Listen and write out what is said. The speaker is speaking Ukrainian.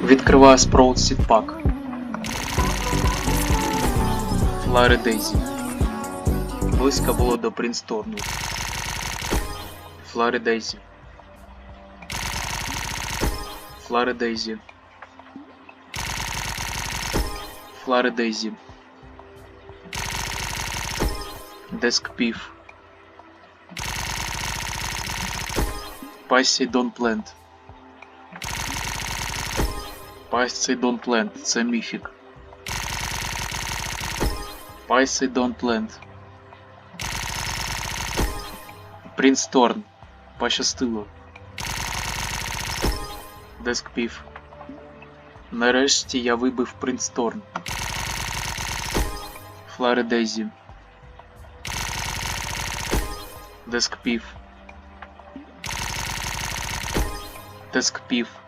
Відкриваю Sprout Seed Pack. Флари Дейзі. Близько було до Принсторну. Флари Дейзі. Флари Дейзі. Флари Дейзі. Деск Пів. Посейдон Плент. Посейдон Плент. Це міфік. Посейдон Плент. Принсторн. Пощастило. Деск Пів. Нарешті я вибив Принсторн. Флари Дейзі. Деск Пів. Деск Пів.